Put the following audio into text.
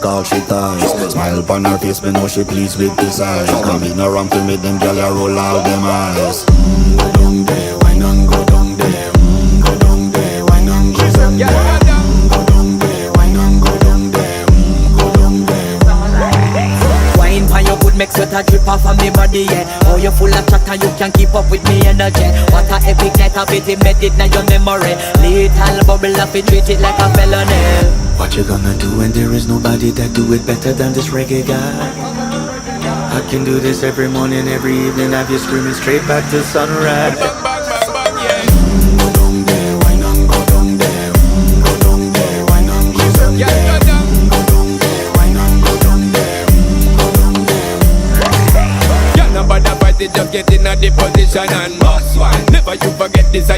all she ties. Smile upon her face, me know she pleased with this eyes. Come in around to make them gyal a roll out them eyes. Go down there, wine and go down there. Go down there, wine and go down there. Go down there, wine and go down there. Go down there. Wine for your good make sweat a drip off of me body, yeah. Oh, you full of chatter, you can keep up with me energy. What a epic night of it, embedded in your memory. Little bubble up, it treat it like a felony. What you gonna do when there is nobody that do it better than this reggae guy? I can do this every morning, every evening, have you screaming straight back to sunrise. Go down there, wine and go down there. Go down there, wine and go down there. Go down there, wine and go down there. Go down there. Yeah, nobody fight it, just get in a the position and boss one. Never you forget this,